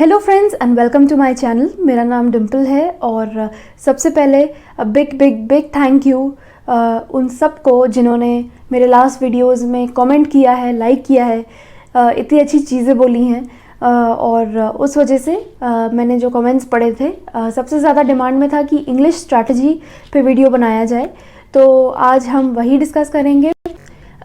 Hello friends and welcome to my channel. मेरा नाम डिम्पल है और सबसे पहले big big big thank you उन सबको जिन्होंने मेरे लास्ट वीडियोस में कमेंट किया है, लाइक किया है, इतनी अच्छी चीज़ें बोली हैं और उस वजह से मैंने जो कमेंट्स पढ़े थे सबसे ज़्यादा डिमांड में था कि इंग्लिश स्ट्रैटेजी पे वीडियो बनाया जाए, तो आज हम वही डिस्कस करेंगे।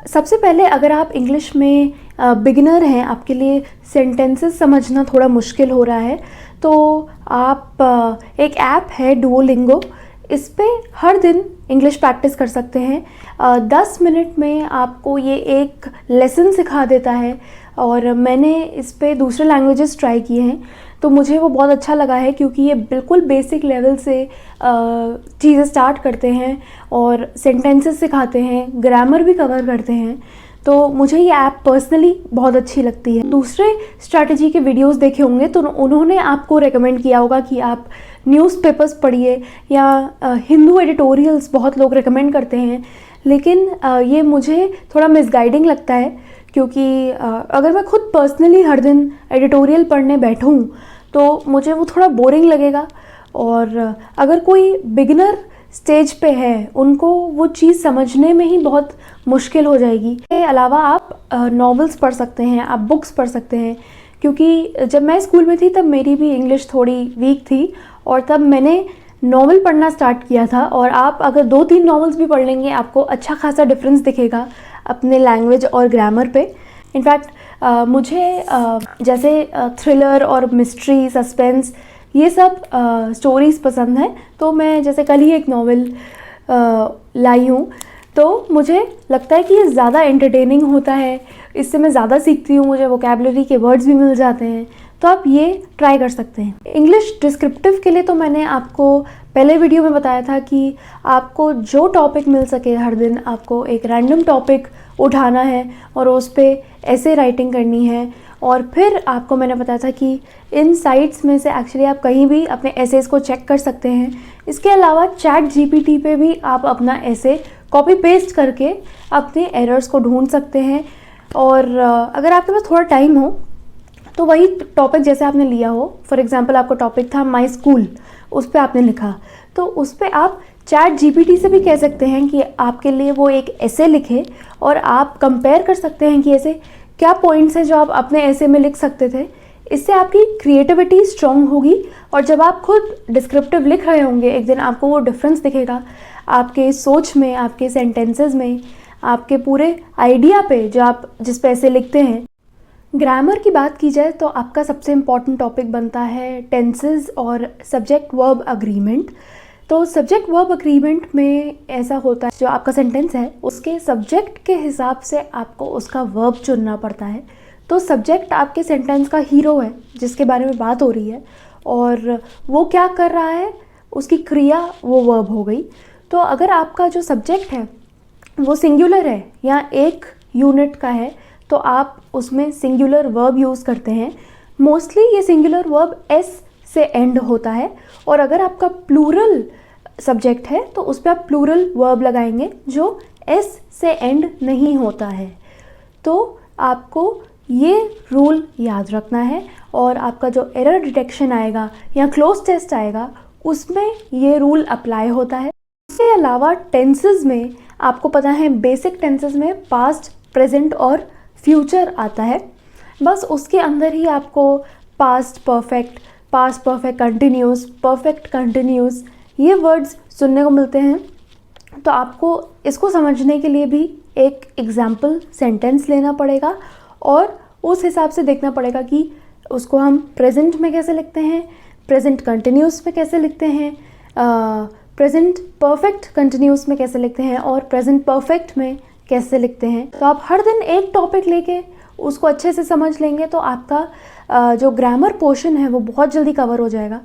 सबसे पहले अगर आप इंग्लिश में बिगिनर हैं, आपके लिए सेंटेंसेस समझना थोड़ा मुश्किल हो रहा है, तो आप एक ऐप है डुओलिंगो, इस पे हर दिन इंग्लिश प्रैक्टिस कर सकते हैं। 10 मिनट में आपको ये एक लेसन सिखा देता है और मैंने इस पे दूसरे लैंग्वेजेस ट्राई किए हैं तो मुझे वो बहुत अच्छा लगा है, क्योंकि ये बिल्कुल बेसिक लेवल से चीज़ें स्टार्ट करते हैं और सेंटेंसेस सिखाते हैं, ग्रामर भी कवर करते हैं, तो मुझे ये ऐप पर्सनली बहुत अच्छी लगती है। दूसरे स्ट्रैटेजी के वीडियोस देखे होंगे तो उन्होंने आपको रेकमेंड किया होगा कि आप न्यूज़पेपर्स पढ़िए या हिंदू एडिटोरियल्स बहुत लोग रेकमेंड करते हैं, लेकिन ये मुझे थोड़ा मिसगाइडिंग लगता है, क्योंकि अगर मैं खुद पर्सनली हर दिन एडिटोरियल पढ़ने बैठूं तो मुझे वो थोड़ा बोरिंग लगेगा और अगर कोई बिगिनर स्टेज पे है उनको वो चीज़ समझने में ही बहुत मुश्किल हो जाएगी। इसके अलावा आप नॉवेल्स पढ़ सकते हैं, आप बुक्स पढ़ सकते हैं, क्योंकि जब मैं स्कूल में थी तब मेरी भी इंग्लिश थोड़ी वीक थी और तब मैंने नॉवेल पढ़ना स्टार्ट किया था, और आप अगर 2-3 नॉवेल्स भी पढ़ लेंगे आपको अच्छा खासा डिफरेंस दिखेगा अपने लैंग्वेज और ग्रामर पे। इनफैक्ट मुझे जैसे थ्रिलर और मिस्ट्री, सस्पेंस, ये सब स्टोरीज़ पसंद है, तो मैं जैसे कल ही एक नॉवेल लाई हूँ, तो मुझे लगता है कि ये ज़्यादा एंटरटेनिंग होता है, इससे मैं ज़्यादा सीखती हूँ, मुझे वोकैबुलरी के वर्ड्स भी मिल जाते हैं, तो आप ये ट्राई कर सकते हैं। इंग्लिश डिस्क्रिप्टिव के लिए तो मैंने आपको पहले वीडियो में बताया था कि आपको जो टॉपिक मिल सके हर दिन आपको एक रैंडम टॉपिक उठाना है और उस पर ऐसे राइटिंग करनी है, और फिर आपको मैंने बताया था कि इन साइट्स में से एक्चुअली आप कहीं भी अपने एसेस को चेक कर सकते हैं। इसके अलावा चैट जीपीटी पे भी आप अपना ऐसे कॉपी पेस्ट करके अपने एरर्स को ढूंढ सकते हैं, और अगर आपके पास थोड़ा टाइम हो तो वही टॉपिक जैसे आपने लिया हो, फॉर एग्जांपल आपका टॉपिक था माई स्कूल, उस पर आपने लिखा, तो उस पर आप चैट जीपीटी से भी कह सकते हैं कि आपके लिए वो एक ऐसे लिखे, और आप कंपेयर कर सकते हैं कि ऐसे क्या पॉइंट्स हैं जो आप अपने ऐसे में लिख सकते थे। इससे आपकी क्रिएटिविटी स्ट्रॉन्ग होगी, और जब आप खुद डिस्क्रिप्टिव लिख रहे होंगे एक दिन आपको वो डिफरेंस दिखेगा आपके सोच में, आपके सेंटेंसेस में, आपके पूरे आइडिया पे जो आप जिस पे ऐसे लिखते हैं। ग्रामर की बात की जाए तो आपका सबसे इम्पॉर्टेंट टॉपिक बनता है टेंसेस और सब्जेक्ट वर्ब अग्रीमेंट। तो सब्जेक्ट वर्ब अग्रीमेंट में ऐसा होता है, जो आपका सेंटेंस है उसके सब्जेक्ट के हिसाब से आपको उसका वर्ब चुनना पड़ता है। तो सब्जेक्ट आपके सेंटेंस का हीरो है जिसके बारे में बात हो रही है, और वो क्या कर रहा है, उसकी क्रिया वो वर्ब हो गई। तो अगर आपका जो सब्जेक्ट है वो सिंगुलर है या एक यूनिट का है तो आप उसमें सिंगुलर वर्ब यूज़ करते हैं। मोस्टली ये सिंगुलर वर्ब एस से एंड होता है, और अगर आपका प्लूरल सब्जेक्ट है तो उस पर आप प्लूरल वर्ब लगाएंगे जो एस से एंड नहीं होता है। तो आपको ये रूल याद रखना है, और आपका जो एरर डिटेक्शन आएगा या क्लोज टेस्ट आएगा उसमें ये रूल अप्लाई होता है। इसके अलावा टेंसेस में आपको पता है बेसिक टेंसेस में पास्ट, प्रेजेंट और फ्यूचर आता है, बस उसके अंदर ही आपको past perfect continuous, perfect continuous ये वर्ड्स सुनने को मिलते हैं। तो आपको इसको समझने के लिए भी एक एग्जाम्पल सेंटेंस लेना पड़ेगा और उस हिसाब से देखना पड़ेगा कि उसको हम प्रेजेंट में कैसे लिखते हैं, प्रेजेंट कंटिन्यूस में कैसे लिखते हैं, प्रेजेंट परफेक्ट कंटिन्यूस में कैसे लिखते हैं और प्रेजेंट परफेक्ट में कैसे लिखते हैं। तो आप हर दिन एक टॉपिक लेके उसको अच्छे से समझ लेंगे तो आपका जो ग्रामर पोर्शन है वो बहुत जल्दी कवर हो जाएगा।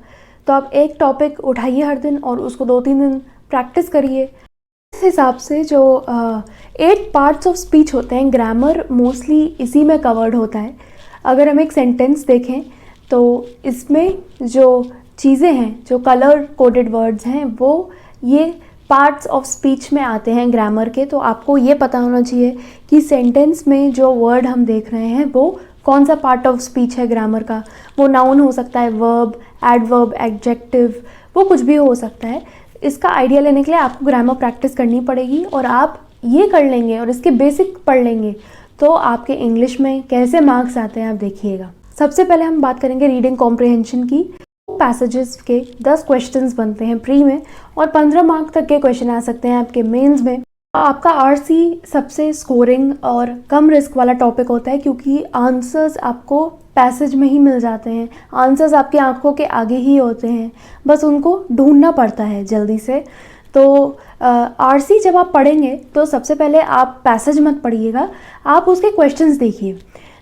तो आप एक टॉपिक उठाइए हर दिन और उसको 2-3 दिन प्रैक्टिस करिए। इस हिसाब से जो 8 पार्ट्स ऑफ स्पीच होते हैं, ग्रामर मोस्टली इसी में कवर्ड होता है। अगर हम एक सेंटेंस देखें तो इसमें जो चीज़ें हैं, जो कलर कोडेड वर्ड्स हैं, वो ये पार्ट्स ऑफ स्पीच में आते हैं ग्रामर के। तो आपको ये पता होना चाहिए कि सेंटेंस में जो वर्ड हम देख रहे हैं वो कौन सा पार्ट ऑफ स्पीच है ग्रामर का। वो नाउन हो सकता है, वर्ब, एडवर्ब, एडजेक्टिव, वो कुछ भी हो सकता है। इसका आइडिया लेने के लिए आपको ग्रामर प्रैक्टिस करनी पड़ेगी, और आप ये कर लेंगे और इसके बेसिक पढ़ लेंगे तो आपके इंग्लिश में कैसे मार्क्स आते हैं आप देखिएगा। सबसे पहले हम बात करेंगे रीडिंग कॉम्प्रिहेंशन की। पैसेजेस के 10 क्वेश्चंस बनते हैं प्री में, और 15 मार्क तक के क्वेश्चन आ सकते हैं आपके मेंस में। आपका आरसी सबसे स्कोरिंग और कम रिस्क वाला टॉपिक होता है, क्योंकि आंसर्स आपको पैसेज में ही मिल जाते हैं। आंसर्स आपकी आंखों के आगे ही होते हैं, बस उनको ढूंढना पड़ता है जल्दी से। तो आरसी जब आप पढ़ेंगे तो सबसे पहले आप पैसेज मत पढ़िएगा, आप उसके क्वेश्चंस देखिए।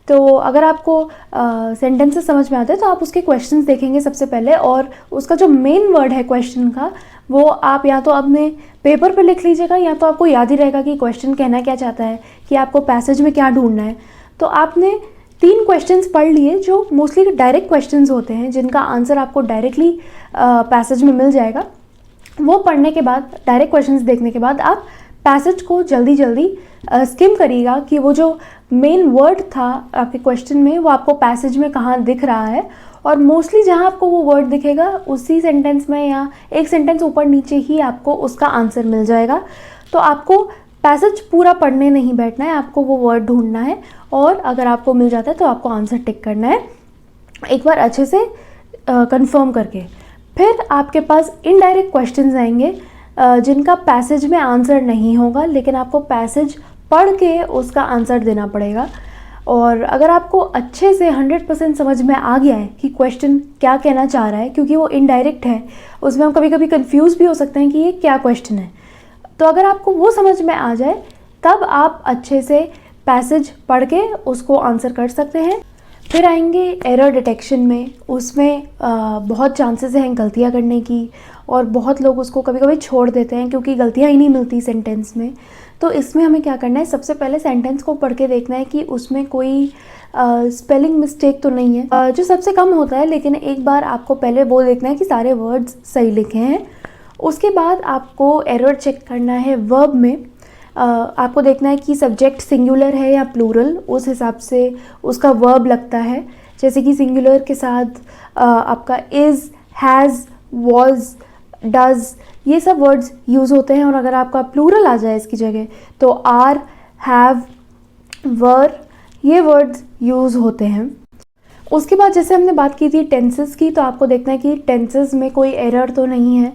तो अगर आपको सेंटेंसेस समझ में आते हैं तो आप उसके क्वेश्चंस देखेंगे सबसे पहले, और उसका जो मेन वर्ड है क्वेश्चन का वो आप या तो अपने पेपर पे लिख लीजिएगा, या तो आपको याद ही रहेगा कि क्वेश्चन कहना क्या चाहता है, कि आपको पैसेज में क्या ढूंढना है। तो आपने 3 क्वेश्चंस पढ़ लिए जो मोस्टली डायरेक्ट क्वेश्चंस होते हैं, जिनका आंसर आपको डायरेक्टली पैसेज में मिल जाएगा। वो पढ़ने के बाद, डायरेक्ट क्वेश्चंस देखने के बाद, आप पैसेज को जल्दी जल्दी स्किम करिएगा कि वो जो मेन वर्ड था आपके क्वेश्चन में वो आपको पैसेज में कहाँ दिख रहा है, और मोस्टली जहाँ आपको वो वर्ड दिखेगा उसी सेंटेंस में या एक सेंटेंस ऊपर नीचे ही आपको उसका आंसर मिल जाएगा। तो आपको पैसेज पूरा पढ़ने नहीं बैठना है, आपको वो वर्ड ढूंढना है, और अगर आपको मिल जाता है तो आपको आंसर टिक करना है एक बार अच्छे से कंफर्म करके। फिर आपके पास इनडायरेक्ट क्वेश्चंस आएंगे जिनका पैसेज में आंसर नहीं होगा, लेकिन आपको पैसेज पढ़ के उसका आंसर देना पड़ेगा। और अगर आपको अच्छे से 100% समझ में आ गया है कि क्वेश्चन क्या कहना चाह रहा है, क्योंकि वो इनडायरेक्ट है, उसमें हम कभी कभी कंफ्यूज भी हो सकते हैं कि ये क्या क्वेश्चन है, तो अगर आपको वो समझ में आ जाए तब आप अच्छे से पैसेज पढ़ के उसको आंसर कर सकते हैं। फिर आएंगे एरर डिटेक्शन में। उसमें बहुत चांसेस हैं गलतियाँ करने की, और बहुत लोग उसको कभी कभी छोड़ देते हैं क्योंकि गलतियाँ ही नहीं मिलती सेंटेंस में। तो इसमें हमें क्या करना है, सबसे पहले सेंटेंस को पढ़ के देखना है कि उसमें कोई स्पेलिंग मिस्टेक तो नहीं है, जो सबसे कम होता है, लेकिन एक बार आपको पहले वो देखना है कि सारे वर्ड्स सही लिखे हैं। उसके बाद आपको एरर चेक करना है वर्ब में। आपको देखना है कि सब्जेक्ट सिंगुलर है या प्लूरल, उस हिसाब से उसका वर्ब लगता है। जैसे कि सिंगुलर के साथ आपका इज़, हैज़, वॉज, डज़, ये सब वर्ड्स यूज़ होते हैं। और अगर आपका प्लूरल आ जाए इसकी जगह तो आर, हैव, वर, ये वर्ड्स यूज़ होते हैं। उसके बाद जैसे हमने बात की थी टेंसेस की, तो आपको देखना है कि टेंसेस में कोई एरर तो नहीं है।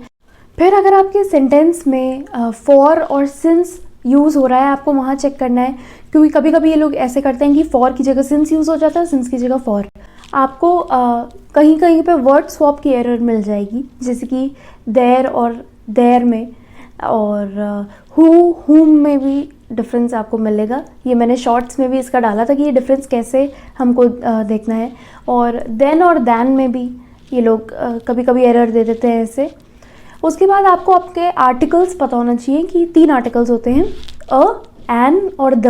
फिर अगर आपके सेंटेंस में फॉर और सिंस यूज़ हो रहा है, आपको वहाँ चेक करना है, क्योंकि कभी कभी ये लोग ऐसे करते हैं कि फॉर की जगह सिंस यूज़ हो जाता है, सिंस की जगह फॉर। आपको कहीं कहीं पे वर्ड स्वैप की एरर मिल जाएगी, जैसे कि देयर और देयर में, और हुम में भी डिफरेंस आपको मिलेगा। ये मैंने शॉर्ट्स में भी इसका डाला था कि ये डिफरेंस कैसे हमको देखना है। और देन और दैन में भी ये लोग कभी कभी एरर दे देते हैं ऐसे। उसके बाद आपको आपके आर्टिकल्स पता होना चाहिए कि 3 आर्टिकल्स होते हैं, अ, एन और द।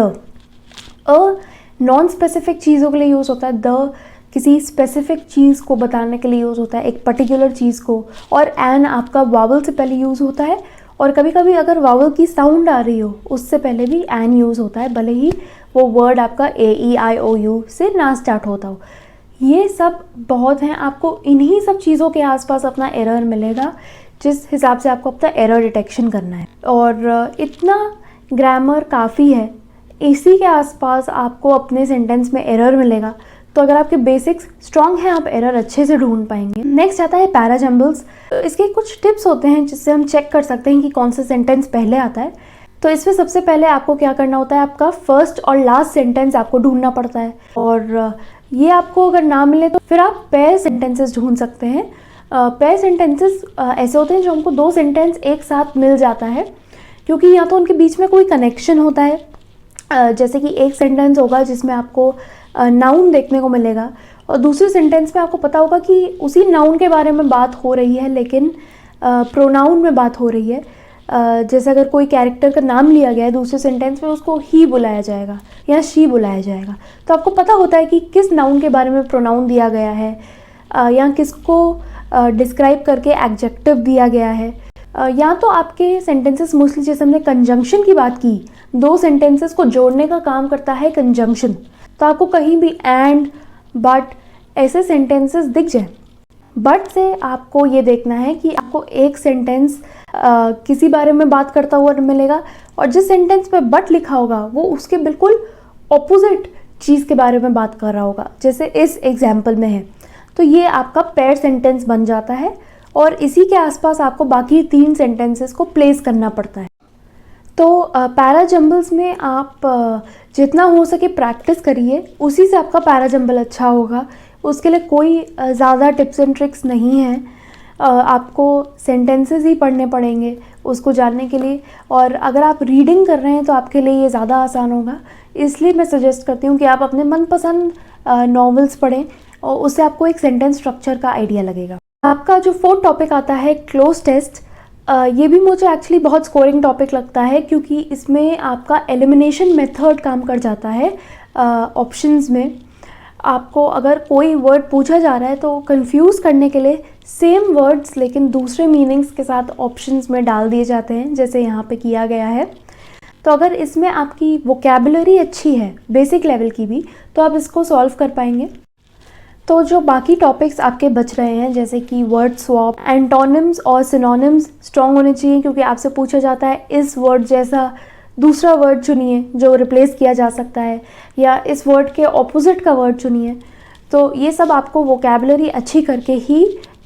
अ नॉन स्पेसिफिक चीज़ों के लिए यूज़ होता है, द किसी स्पेसिफिक चीज़ को बताने के लिए यूज़ होता है, एक पर्टिकुलर चीज़ को, और एन आपका वावल से पहले यूज़ होता है। और कभी कभी अगर वावल की साउंड आ रही हो उससे पहले भी एन यूज़ होता है, भले ही वो वर्ड आपका AEIOU से ना स्टार्ट होता हो। ये सब बहुत हैं, आपको इन्हीं सब चीज़ों के आसपास अपना एरर मिलेगा, जिस हिसाब से आपको अपना एरर डिटेक्शन करना है। और इतना ग्रामर काफ़ी है, इसी के आसपास आपको अपने सेंटेंस में एरर मिलेगा। तो अगर आपके बेसिक्स स्ट्रॉन्ग हैं आप एरर अच्छे से ढूंढ पाएंगे। नेक्स्ट आता है पैराजम्बल्स। इसके कुछ टिप्स होते हैं जिससे हम चेक कर सकते हैं कि कौन सा सेंटेंस पहले आता है। तो इसमें सबसे पहले आपको क्या करना होता है, आपका फर्स्ट और लास्ट सेंटेंस आपको ढूंढना पड़ता है, और ये आपको अगर ना मिले तो फिर आप पेयर सेंटेंसेस ढूंढ सकते हैं। पेयर सेंटेंसेस ऐसे होते हैं जो हमको 2 सेंटेंस एक साथ मिल जाता है, क्योंकि या तो उनके बीच में कोई कनेक्शन होता है। जैसे कि एक सेंटेंस होगा जिसमें आपको नाउन देखने को मिलेगा, और दूसरे सेंटेंस में आपको पता होगा कि उसी नाउन के बारे में बात हो रही है लेकिन प्रोनाउन में बात हो रही है। जैसे अगर कोई कैरेक्टर का नाम लिया गया है दूसरे सेंटेंस में, उसको ही बुलाया जाएगा या शी बुलाया जाएगा, तो आपको पता होता है कि किस नाउन के बारे में प्रोनाउन दिया गया है, या किसको डिस्क्राइब करके एडजेक्टिव दिया गया है। या तो आपके सेंटेंसेस मोस्टली, जैसे हमने कंजंक्शन की बात की, 2 सेंटेंसेस को जोड़ने का काम करता है कंजंक्शन। तो आपको कहीं भी एंड, बट ऐसे सेंटेंसेस दिख जाए। बट से आपको ये देखना है कि आपको एक सेंटेंस किसी बारे में बात करता हुआ मिलेगा और जिस सेंटेंस पे बट लिखा होगा वो उसके बिल्कुल ऑपोजिट चीज़ के बारे में बात कर रहा होगा, जैसे इस एग्जाम्पल में है। तो ये आपका पेयर सेंटेंस बन जाता है और इसी के आसपास आपको बाकी 3 सेंटेंसेस को प्लेस करना पड़ता है। तो पैरा जंबल्स में आप जितना हो सके प्रैक्टिस करिए, उसी से आपका पैरा जंबल अच्छा होगा। उसके लिए कोई ज़्यादा टिप्स एंड ट्रिक्स नहीं है। आपको सेंटेंसेस ही पढ़ने पड़ेंगे उसको जानने के लिए, और अगर आप रीडिंग कर रहे हैं तो आपके लिए ये ज़्यादा आसान होगा। इसलिए मैं सजेस्ट करती हूँ कि आप अपने मनपसंद नॉवेल्स पढ़ें और उससे आपको एक सेंटेंस स्ट्रक्चर का आइडिया लगेगा। आपका जो 4th टॉपिक आता है क्लोज टेस्ट, ये भी मुझे एक्चुअली बहुत स्कोरिंग टॉपिक लगता है, क्योंकि इसमें आपका एलिमिनेशन मेथड काम कर जाता है। ऑप्शंस में आपको अगर कोई वर्ड पूछा जा रहा है तो कंफ्यूज करने के लिए सेम वर्ड्स लेकिन दूसरे मीनिंग्स के साथ ऑप्शंस में डाल दिए जाते हैं, जैसे यहाँ पे किया गया है। तो अगर इसमें आपकी वोकैबुलरी अच्छी है, बेसिक लेवल की भी, तो आप इसको सॉल्व कर पाएंगे। तो जो बाकी टॉपिक्स आपके बच रहे हैं, जैसे कि वर्ड स्वैप, एंटोनिम्स और सिनोनिम्स स्ट्रॉन्ग होने चाहिए, क्योंकि आपसे पूछा जाता है इस वर्ड जैसा दूसरा वर्ड चुनिए जो रिप्लेस किया जा सकता है, या इस वर्ड के ऑपोजिट का वर्ड चुनिए। तो ये सब आपको वोकैबुलरी अच्छी करके ही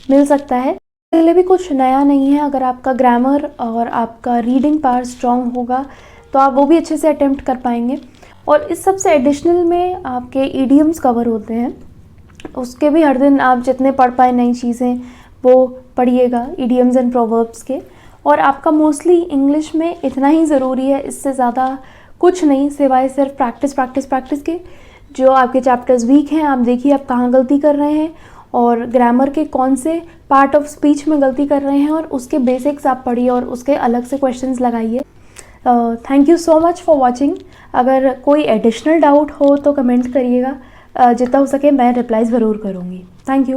मिल सकता है। इसके लिए भी कुछ नया नहीं है। अगर आपका ग्रामर और आपका रीडिंग पावर स्ट्रॉन्ग होगा तो आप वो भी अच्छे से अटेम्प्ट कर पाएंगे। और इस सब से एडिशनल में आपके ईडियम्स कवर होते हैं, उसके भी हर दिन आप जितने पढ़ पाए नई चीज़ें वो पढ़िएगा, ईडियम्स एंड प्रोवर्ब्स के। और आपका मोस्टली इंग्लिश में इतना ही ज़रूरी है, इससे ज़्यादा कुछ नहीं, सिवाय सिर्फ प्रैक्टिस प्रैक्टिस प्रैक्टिस के। जो आपके चैप्टर्स वीक हैं, आप देखिए आप कहाँ गलती कर रहे हैं और ग्रामर के कौन से पार्ट ऑफ स्पीच में गलती कर रहे हैं, और उसके बेसिक्स आप पढ़िए और उसके अलग से क्वेश्चंस लगाइए। Thank you so much for watching. अगर कोई एडिशनल डाउट हो तो कमेंट करिएगा, जितना हो सके मैं रिप्लाई ज़रूर करूँगी। Thank you.